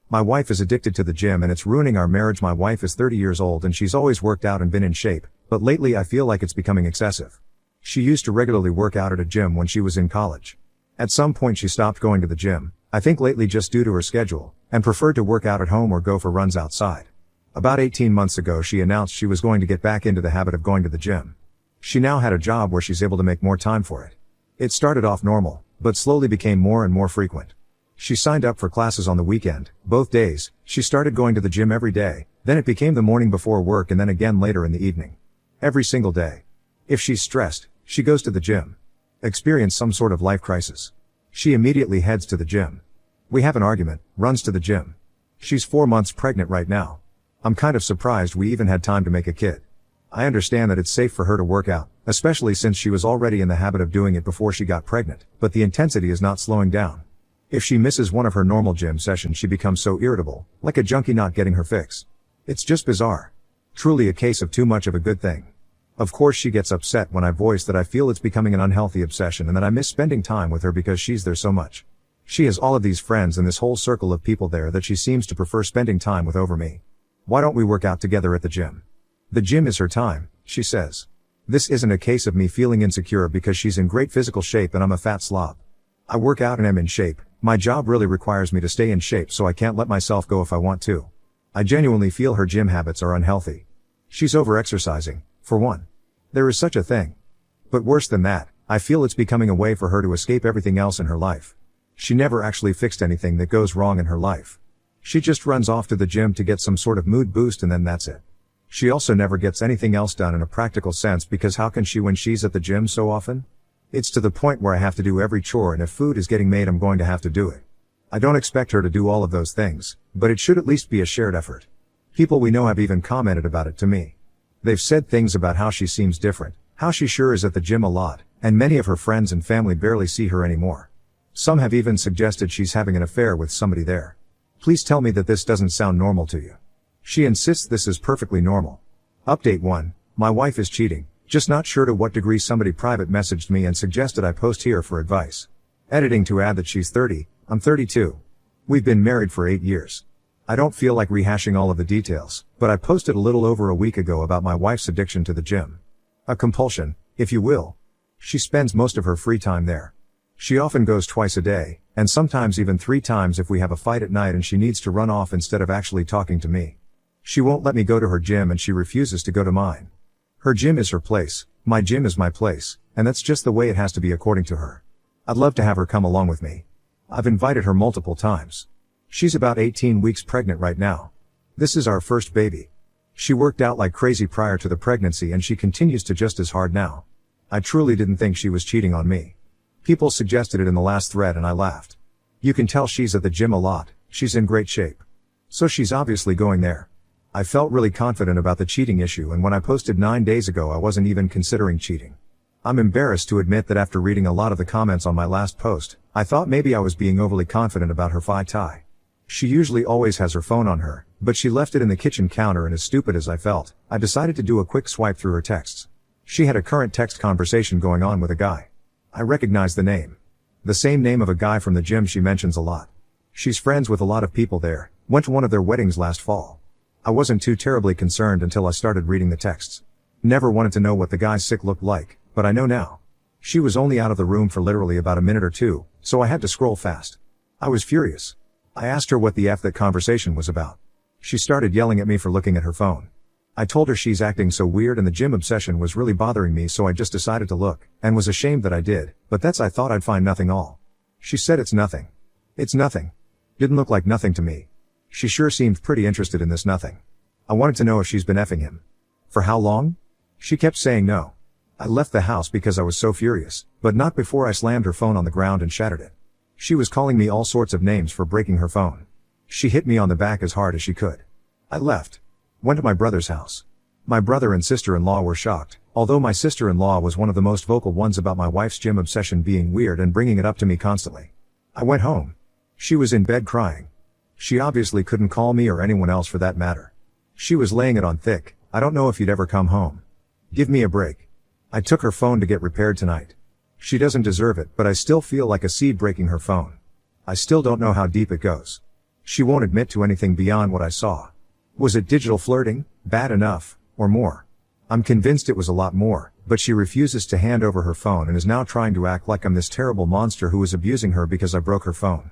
My wife is addicted to the gym and it's ruining our marriage. My wife is 30 years old and she's always worked out and been in shape, but lately I feel like it's becoming excessive. She used to regularly work out at a gym when she was in college. At some point she stopped going to the gym, I think lately just due to her schedule, and preferred to work out at home or go for runs outside. About 18 months ago she announced she was going to get back into the habit of going to the gym. She now had a job where she's able to make more time for it. It started off normal, but slowly became more and more frequent. She signed up for classes on the weekend, both days. She started going to the gym every day, then it became the morning before work and then again later in the evening. Every single day. If she's stressed, she goes to the gym. Experience some sort of life crisis. She immediately heads to the gym. We have an argument, runs to the gym. She's 4 months pregnant right now. I'm kind of surprised we even had time to make a kid. I understand that it's safe for her to work out, especially since she was already in the habit of doing it before she got pregnant, but the intensity is not slowing down. If she misses one of her normal gym sessions she becomes so irritable, like a junkie not getting her fix. It's just bizarre. Truly a case of too much of a good thing. Of course she gets upset when I voice that I feel it's becoming an unhealthy obsession and that I miss spending time with her because she's there so much. She has all of these friends and this whole circle of people there that she seems to prefer spending time with over me. Why don't we work out together at the gym? The gym is her time, she says. This isn't a case of me feeling insecure because she's in great physical shape and I'm a fat slob. I work out and am in shape. My job really requires me to stay in shape so I can't let myself go if I want to. I genuinely feel her gym habits are unhealthy. She's over-exercising, for one. There is such a thing. But worse than that, I feel it's becoming a way for her to escape everything else in her life. She never actually fixed anything that goes wrong in her life. She just runs off to the gym to get some sort of mood boost and then that's it. She also never gets anything else done in a practical sense because how can she when she's at the gym so often? It's to the point where I have to do every chore and if food is getting made I'm going to have to do it. I don't expect her to do all of those things, but it should at least be a shared effort. People we know have even commented about it to me. They've said things about how she seems different, how she sure is at the gym a lot, and many of her friends and family barely see her anymore. Some have even suggested she's having an affair with somebody there. Please tell me that this doesn't sound normal to you. She insists this is perfectly normal. Update 1. My wife is cheating. Just not sure to what degree. Somebody private messaged me and suggested I post here for advice. Editing to add that she's 30, I'm 32. We've been married for 8 years. I don't feel like rehashing all of the details, but I posted a little over a week ago about my wife's addiction to the gym. A compulsion, if you will. She spends most of her free time there. She often goes twice a day, and sometimes even 3 times if we have a fight at night and she needs to run off instead of actually talking to me. She won't let me go to her gym and she refuses to go to mine. Her gym is her place, my gym is my place, and that's just the way it has to be according to her. I'd love to have her come along with me. I've invited her multiple times. She's about 18 weeks pregnant right now. This is our first baby. She worked out like crazy prior to the pregnancy and she continues to just as hard now. I truly didn't think she was cheating on me. People suggested it in the last thread and I laughed. You can tell she's at the gym a lot, she's in great shape. So she's obviously going there. I felt really confident about the cheating issue and when I posted 9 days ago I wasn't even considering cheating. I'm embarrassed to admit that after reading a lot of the comments on my last post, I thought maybe I was being overly confident about her phi tie. She usually always has her phone on her, but she left it in the kitchen counter and as stupid as I felt, I decided to do a quick swipe through her texts. She had a current text conversation going on with a guy. I recognized the name. The same name of a guy from the gym she mentions a lot. She's friends with a lot of people there, went to one of their weddings last fall. I wasn't too terribly concerned until I started reading the texts. Never wanted to know what the guy's sick looked like, but I know now. She was only out of the room for literally about a minute or two, so I had to scroll fast. I was furious. I asked her what the F that conversation was about. She started yelling at me for looking at her phone. I told her she's acting so weird and the gym obsession was really bothering me so I just decided to look, and was ashamed that I did, but that's I thought I'd find nothing all. She said it's nothing. It's nothing. Didn't look like nothing to me. She sure seemed pretty interested in this nothing. I wanted to know if she's been effing him. For how long? She kept saying no. I left the house because I was so furious, but not before I slammed her phone on the ground and shattered it. She was calling me all sorts of names for breaking her phone. She hit me on the back as hard as she could. I left. Went to my brother's house. My brother and sister-in-law were shocked, although my sister-in-law was one of the most vocal ones about my wife's gym obsession being weird and bringing it up to me constantly. I went home. She was in bed crying. She obviously couldn't call me or anyone else for that matter. She was laying it on thick. I don't know if you'd ever come home. Give me a break. I took her phone to get repaired tonight. She doesn't deserve it, but I still feel like a seed breaking her phone. I still don't know how deep it goes. She won't admit to anything beyond what I saw. Was it digital flirting, bad enough, or more? I'm convinced it was a lot more, but she refuses to hand over her phone and is now trying to act like I'm this terrible monster who is abusing her because I broke her phone.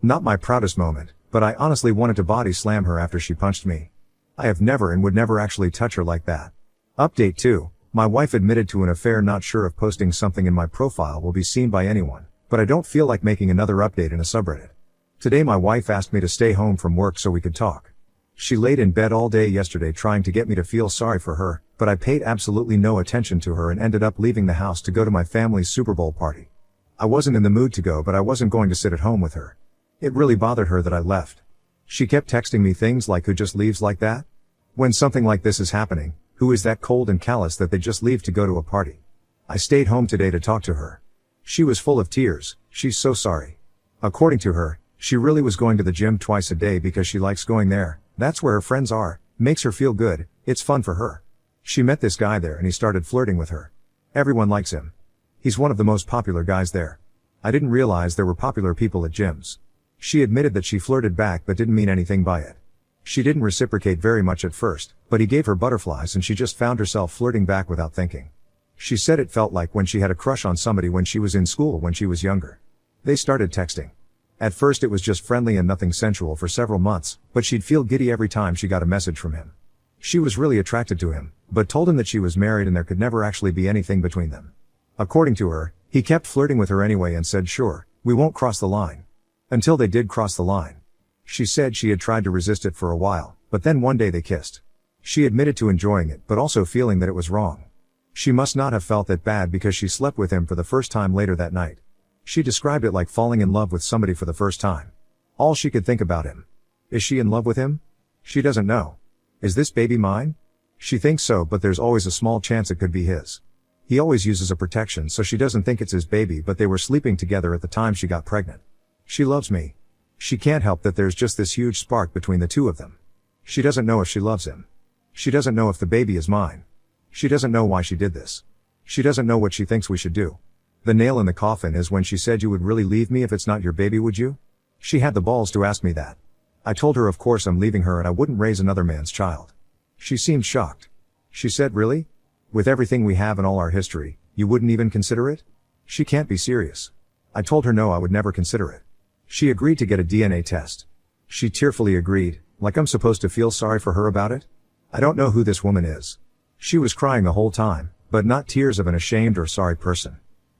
Not my proudest moment, but I honestly wanted to body slam her after she punched me. I have never and would never actually touch her like that. Update 2. My wife admitted to an affair. Not sure if posting something in my profile will be seen by anyone, but I don't feel like making another update in a subreddit. Today my wife asked me to stay home from work so we could talk. She laid in bed all day yesterday trying to get me to feel sorry for her, but I paid absolutely no attention to her and ended up leaving the house to go to my family's Super Bowl party. I wasn't in the mood to go, but I wasn't going to sit at home with her. It really bothered her that I left. She kept texting me things like, "Who just leaves like that? When something like this is happening, who is that cold and callous that they just leave to go to a party?" I stayed home today to talk to her. She was full of tears. She's so sorry. According to her, she really was going to the gym twice a day because she likes going there. That's where her friends are, makes her feel good, it's fun for her. She met this guy there and he started flirting with her. Everyone likes him. He's one of the most popular guys there. I didn't realize there were popular people at gyms. She admitted that she flirted back but didn't mean anything by it. She didn't reciprocate very much at first, but he gave her butterflies and she just found herself flirting back without thinking. She said it felt like when she had a crush on somebody when she was in school when she was younger. They started texting. At first it was just friendly and nothing sensual for several months, but she'd feel giddy every time she got a message from him. She was really attracted to him, but told him that she was married and there could never actually be anything between them. According to her, he kept flirting with her anyway and said, "Sure, we won't cross the line." Until they did cross the line. She said she had tried to resist it for a while, but then one day they kissed. She admitted to enjoying it but also feeling that it was wrong. She must not have felt that bad because she slept with him for the first time later that night. She described it like falling in love with somebody for the first time. All she could think about him. Is she in love with him? She doesn't know. Is this baby mine? She thinks so, but there's always a small chance it could be his. He always uses a protection so she doesn't think it's his baby, but they were sleeping together at the time she got pregnant. She loves me. She can't help that there's just this huge spark between the two of them. She doesn't know if she loves him. She doesn't know if the baby is mine. She doesn't know why she did this. She doesn't know what she thinks we should do. The nail in the coffin is when she said, "You would really leave me if it's not your baby, would you?" She had the balls to ask me that. I told her of course I'm leaving her and I wouldn't raise another man's child. She seemed shocked. She said, "Really? With everything we have and all our history, you wouldn't even consider it?" She can't be serious. I told her no, I would never consider it. She agreed to get a DNA test. She tearfully agreed, like I'm supposed to feel sorry for her about it? I don't know who this woman is. She was crying the whole time, but not tears of an ashamed or sorry person.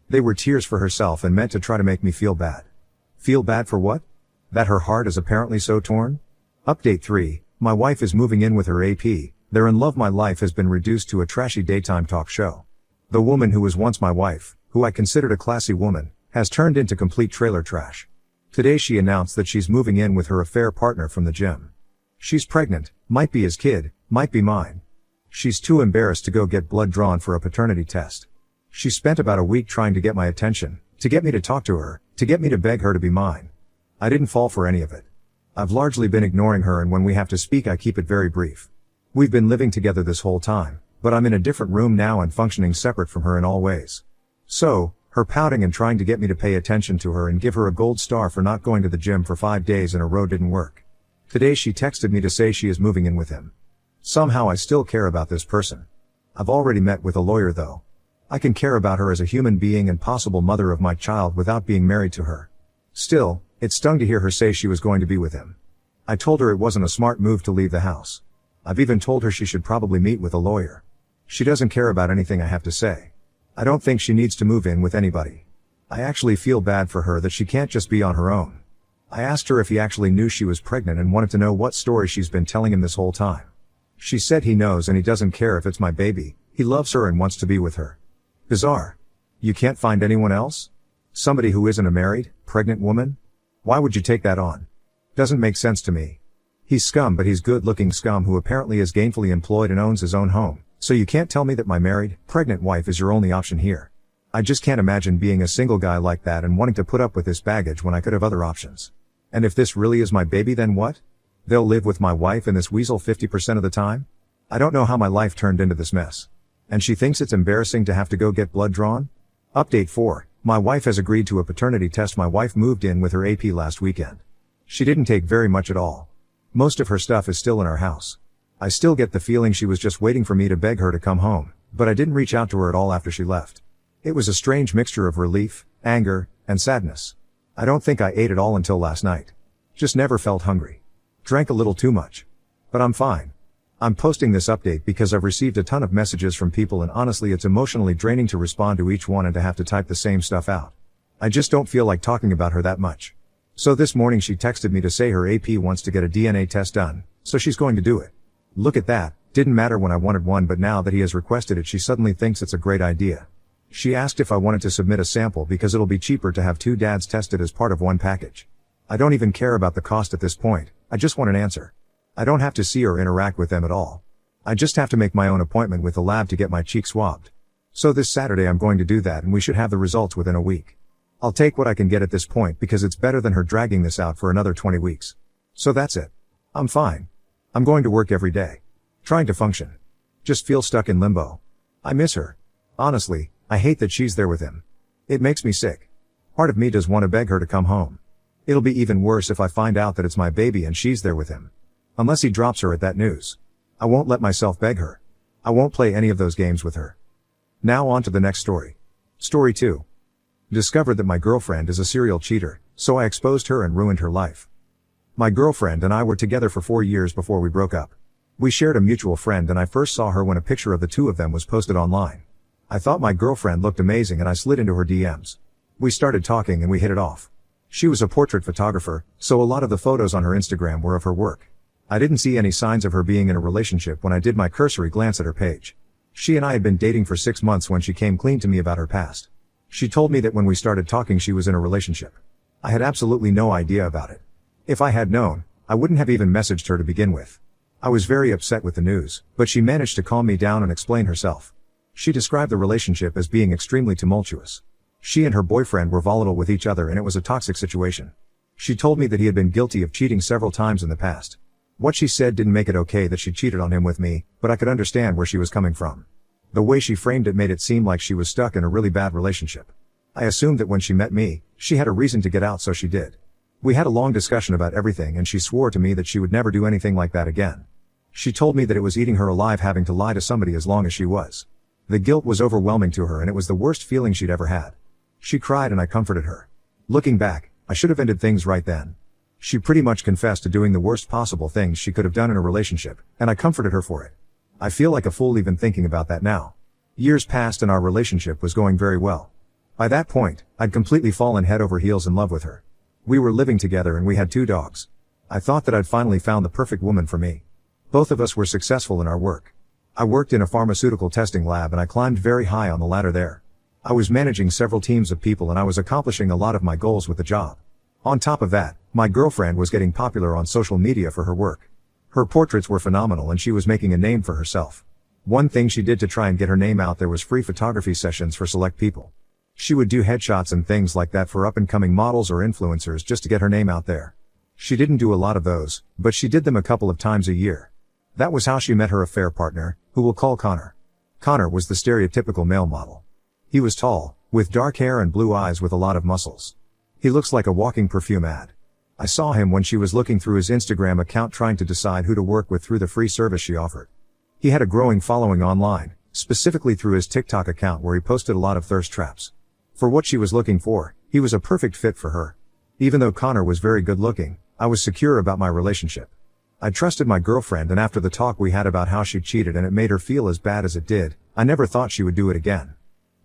They were tears for herself and meant to try to make me feel bad. Feel bad for what? That her heart is apparently so torn? Update 3. My wife is moving in with her AP. They're in love. My life has been reduced to a trashy daytime talk show. The woman who was once my wife, who I considered a classy woman, has turned into complete trailer trash. Today she announced that she's moving in with her affair partner from the gym. She's pregnant, might be his kid, might be mine. She's too embarrassed to go get blood drawn for a paternity test. She spent about a week trying to get my attention, to get me to talk to her, to get me to beg her to be mine. I didn't fall for any of it. I've largely been ignoring her, and when we have to speak I keep it very brief. We've been living together this whole time, but I'm in a different room now and functioning separate from her in all ways. So, her pouting and trying to get me to pay attention to her and give her a gold star for not going to the gym for 5 days in a row didn't work. Today she texted me to say she is moving in with him. Somehow I still care about this person. I've already met with a lawyer though. I can care about her as a human being and possible mother of my child without being married to her. Still, it stung to hear her say she was going to be with him. I told her it wasn't a smart move to leave the house. I've even told her she should probably meet with a lawyer. She doesn't care about anything I have to say. I don't think she needs to move in with anybody. I actually feel bad for her that she can't just be on her own. I asked her if he actually knew she was pregnant and wanted to know what story she's been telling him this whole time. She said he knows and he doesn't care if it's my baby, he loves her and wants to be with her. Bizarre. You can't find anyone else? Somebody who isn't a married, pregnant woman? Why would you take that on? Doesn't make sense to me. He's scum, but he's good-looking scum who apparently is gainfully employed and owns his own home, so you can't tell me that my married, pregnant wife is your only option here. I just can't imagine being a single guy like that and wanting to put up with this baggage when I could have other options. And if this really is my baby, then what? They'll live with my wife and this weasel 50% of the time? I don't know how my life turned into this mess. And she thinks it's embarrassing to have to go get blood drawn? Update 4. My wife has agreed to a paternity test. My wife moved in with her AP last weekend. She didn't take very much at all. Most of her stuff is still in our house. I still get the feeling she was just waiting for me to beg her to come home, but I didn't reach out to her at all after she left. It was a strange mixture of relief, anger, and sadness. I don't think I ate at all until last night. Just never felt hungry. Drank a little too much. But I'm fine. I'm posting this update because I've received a ton of messages from people, and honestly it's emotionally draining to respond to each one and to have to type the same stuff out. I just don't feel like talking about her that much. So this morning she texted me to say her AP wants to get a DNA test done, so she's going to do it. Look at that, didn't matter when I wanted one, but now that he has requested it she suddenly thinks it's a great idea. She asked if I wanted to submit a sample because it'll be cheaper to have 2 dads tested as part of one package. I don't even care about the cost at this point, I just want an answer. I don't have to see or interact with them at all. I just have to make my own appointment with the lab to get my cheek swabbed. So this Saturday I'm going to do that, and we should have the results within a week. I'll take what I can get at this point because it's better than her dragging this out for another 20 weeks. So that's it. I'm fine. I'm going to work every day. Trying to function. Just feel stuck in limbo. I miss her. Honestly, I hate that she's there with him. It makes me sick. Part of me does want to beg her to come home. It'll be even worse if I find out that it's my baby and she's there with him. Unless he drops her at that news. I won't let myself beg her. I won't play any of those games with her. Now on to the next story. Story 2. Discovered that my girlfriend is a serial cheater, so I exposed her and ruined her life. My girlfriend and I were together for 4 years before we broke up. We shared a mutual friend and I first saw her when a picture of the two of them was posted online. I thought my girlfriend looked amazing and I slid into her DMs. We started talking and we hit it off. She was a portrait photographer, so a lot of the photos on her Instagram were of her work. I didn't see any signs of her being in a relationship when I did my cursory glance at her page. She and I had been dating for 6 months when she came clean to me about her past. She told me that when we started talking she was in a relationship. I had absolutely no idea about it. If I had known, I wouldn't have even messaged her to begin with. I was very upset with the news, but she managed to calm me down and explain herself. She described the relationship as being extremely tumultuous. She and her boyfriend were volatile with each other and it was a toxic situation. She told me that he had been guilty of cheating several times in the past. What she said didn't make it okay that she cheated on him with me, but I could understand where she was coming from. The way she framed it made it seem like she was stuck in a really bad relationship. I assumed that when she met me, she had a reason to get out, so she did. We had a long discussion about everything and she swore to me that she would never do anything like that again. She told me that it was eating her alive having to lie to somebody as long as she was. The guilt was overwhelming to her and it was the worst feeling she'd ever had. She cried and I comforted her. Looking back, I should have ended things right then. She pretty much confessed to doing the worst possible things she could have done in a relationship, and I comforted her for it. I feel like a fool even thinking about that now. Years passed and our relationship was going very well. By that point, I'd completely fallen head over heels in love with her. We were living together and we had 2 dogs. I thought that I'd finally found the perfect woman for me. Both of us were successful in our work. I worked in a pharmaceutical testing lab and I climbed very high on the ladder there. I was managing several teams of people and I was accomplishing a lot of my goals with the job. On top of that, my girlfriend was getting popular on social media for her work. Her portraits were phenomenal and she was making a name for herself. One thing she did to try and get her name out there was free photography sessions for select people. She would do headshots and things like that for up-and-coming models or influencers just to get her name out there. She didn't do a lot of those, but she did them a couple of times a year. That was how she met her affair partner, who we'll call Connor. Connor was the stereotypical male model. He was tall, with dark hair and blue eyes with a lot of muscles. He looks like a walking perfume ad. I saw him when she was looking through his Instagram account trying to decide who to work with through the free service she offered. He had a growing following online, specifically through his TikTok account where he posted a lot of thirst traps. For what she was looking for, he was a perfect fit for her. Even though Connor was very good looking, I was secure about my relationship. I trusted my girlfriend, and after the talk we had about how she cheated and it made her feel as bad as it did, I never thought she would do it again.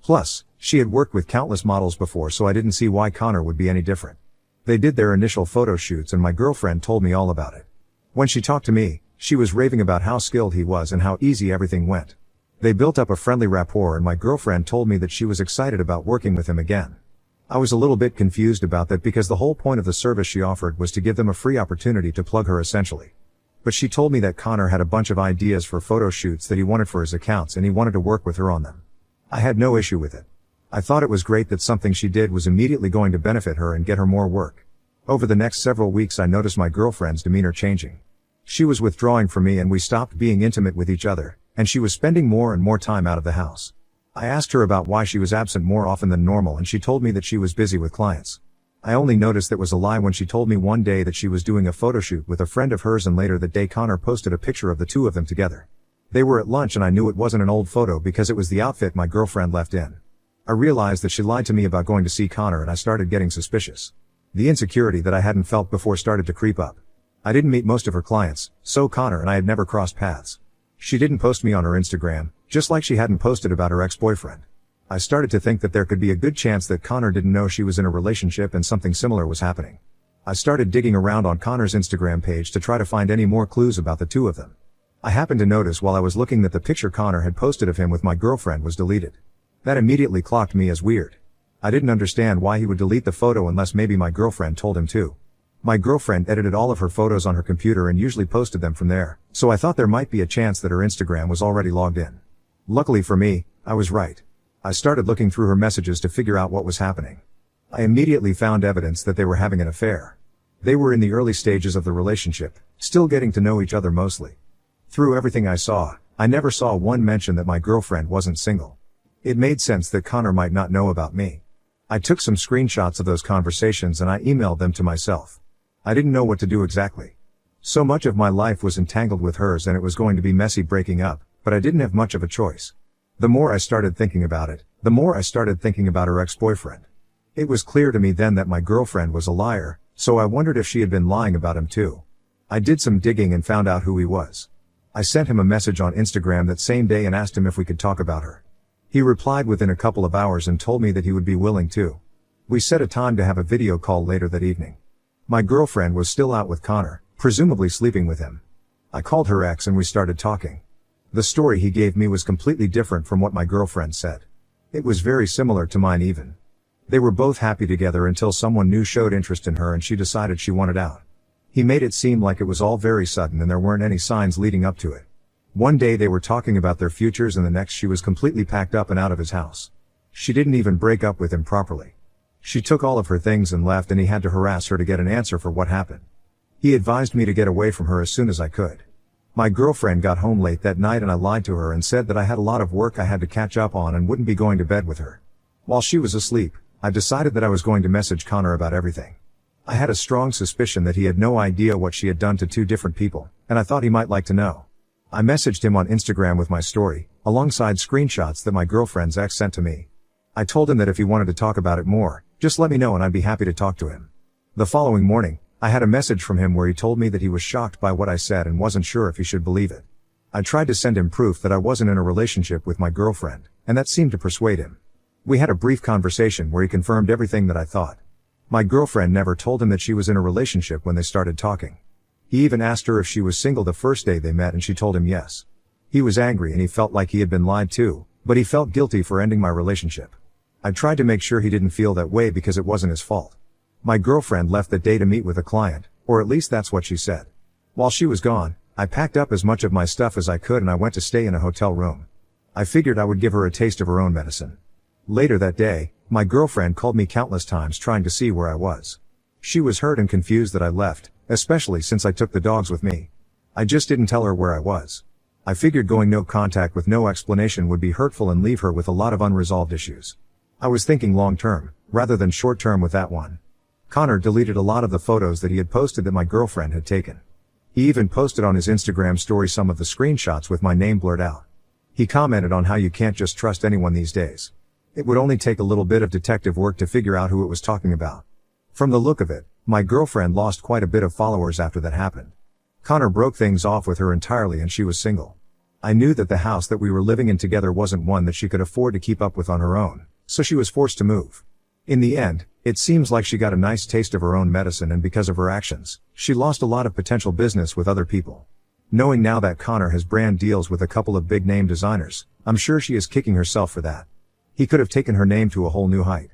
Plus, she had worked with countless models before, so I didn't see why Connor would be any different. They did their initial photo shoots and my girlfriend told me all about it. When she talked to me, she was raving about how skilled he was and how easy everything went. They built up a friendly rapport and my girlfriend told me that she was excited about working with him again. I was a little bit confused about that because the whole point of the service she offered was to give them a free opportunity to plug her essentially. But she told me that Connor had a bunch of ideas for photo shoots that he wanted for his accounts and he wanted to work with her on them. I had no issue with it. I thought it was great that something she did was immediately going to benefit her and get her more work. Over the next several weeks I noticed my girlfriend's demeanor changing. She was withdrawing from me and we stopped being intimate with each other, and she was spending more and more time out of the house. I asked her about why she was absent more often than normal and she told me that she was busy with clients. I only noticed that was a lie when she told me one day that she was doing a photo shoot with a friend of hers, and later that day Connor posted a picture of the two of them together. They were at lunch and I knew it wasn't an old photo because it was the outfit my girlfriend left in. I realized that she lied to me about going to see Connor and I started getting suspicious. The insecurity that I hadn't felt before started to creep up. I didn't meet most of her clients, so Connor and I had never crossed paths. She didn't post me on her Instagram, just like she hadn't posted about her ex-boyfriend. I started to think that there could be a good chance that Connor didn't know she was in a relationship and something similar was happening. I started digging around on Connor's Instagram page to try to find any more clues about the two of them. I happened to notice while I was looking that the picture Connor had posted of him with my girlfriend was deleted. That immediately clocked me as weird. I didn't understand why he would delete the photo unless maybe my girlfriend told him to. My girlfriend edited all of her photos on her computer and usually posted them from there, so I thought there might be a chance that her Instagram was already logged in. Luckily for me, I was right. I started looking through her messages to figure out what was happening. I immediately found evidence that they were having an affair. They were in the early stages of the relationship, still getting to know each other mostly. Through everything I saw, I never saw one mention that my girlfriend wasn't single. It made sense that Connor might not know about me. I took some screenshots of those conversations and I emailed them to myself. I didn't know what to do exactly. So much of my life was entangled with hers and it was going to be messy breaking up, but I didn't have much of a choice. The more I started thinking about it, the more I started thinking about her ex-boyfriend. It was clear to me then that my girlfriend was a liar, so I wondered if she had been lying about him too. I did some digging and found out who he was. I sent him a message on Instagram that same day and asked him if we could talk about her. He replied within a couple of hours and told me that he would be willing to. We set a time to have a video call later that evening. My girlfriend was still out with Connor, presumably sleeping with him. I called her ex and we started talking. The story he gave me was completely different from what my girlfriend said. It was very similar to mine even. They were both happy together until someone new showed interest in her and she decided she wanted out. He made it seem like it was all very sudden and there weren't any signs leading up to it. One day they were talking about their futures and the next she was completely packed up and out of his house. She didn't even break up with him properly. She took all of her things and left and he had to harass her to get an answer for what happened. He advised me to get away from her as soon as I could. My girlfriend got home late that night and I lied to her and said that I had a lot of work I had to catch up on and wouldn't be going to bed with her. While she was asleep, I decided that I was going to message Connor about everything. I had a strong suspicion that he had no idea what she had done to two different people, and I thought he might like to know. I messaged him on Instagram with my story, alongside screenshots that my girlfriend's ex sent to me. I told him that if he wanted to talk about it more, just let me know and I'd be happy to talk to him. The following morning, I had a message from him where he told me that he was shocked by what I said and wasn't sure if he should believe it. I tried to send him proof that I wasn't in a relationship with my girlfriend, and that seemed to persuade him. We had a brief conversation where he confirmed everything that I thought. My girlfriend never told him that she was in a relationship when they started talking. He even asked her if she was single the first day they met and she told him yes. He was angry and he felt like he had been lied to, but he felt guilty for ending my relationship. I tried to make sure he didn't feel that way because it wasn't his fault. My girlfriend left that day to meet with a client, or at least that's what she said. While she was gone, I packed up as much of my stuff as I could and I went to stay in a hotel room. I figured I would give her a taste of her own medicine. Later that day, my girlfriend called me countless times trying to see where I was. She was hurt and confused that I left, especially since I took the dogs with me. I just didn't tell her where I was. I figured going no contact with no explanation would be hurtful and leave her with a lot of unresolved issues. I was thinking long term, rather than short term with that one. Connor deleted a lot of the photos that he had posted that my girlfriend had taken. He even posted on his Instagram story some of the screenshots with my name blurred out. He commented on how you can't just trust anyone these days. It would only take a little bit of detective work to figure out who it was talking about. From the look of it, my girlfriend lost quite a bit of followers after that happened. Connor broke things off with her entirely and she was single. I knew that the house that we were living in together wasn't one that she could afford to keep up with on her own, so she was forced to move. In the end, it seems like she got a nice taste of her own medicine and because of her actions, she lost a lot of potential business with other people. Knowing now that Connor has brand deals with a couple of big name designers, I'm sure she is kicking herself for that. He could have taken her name to a whole new height.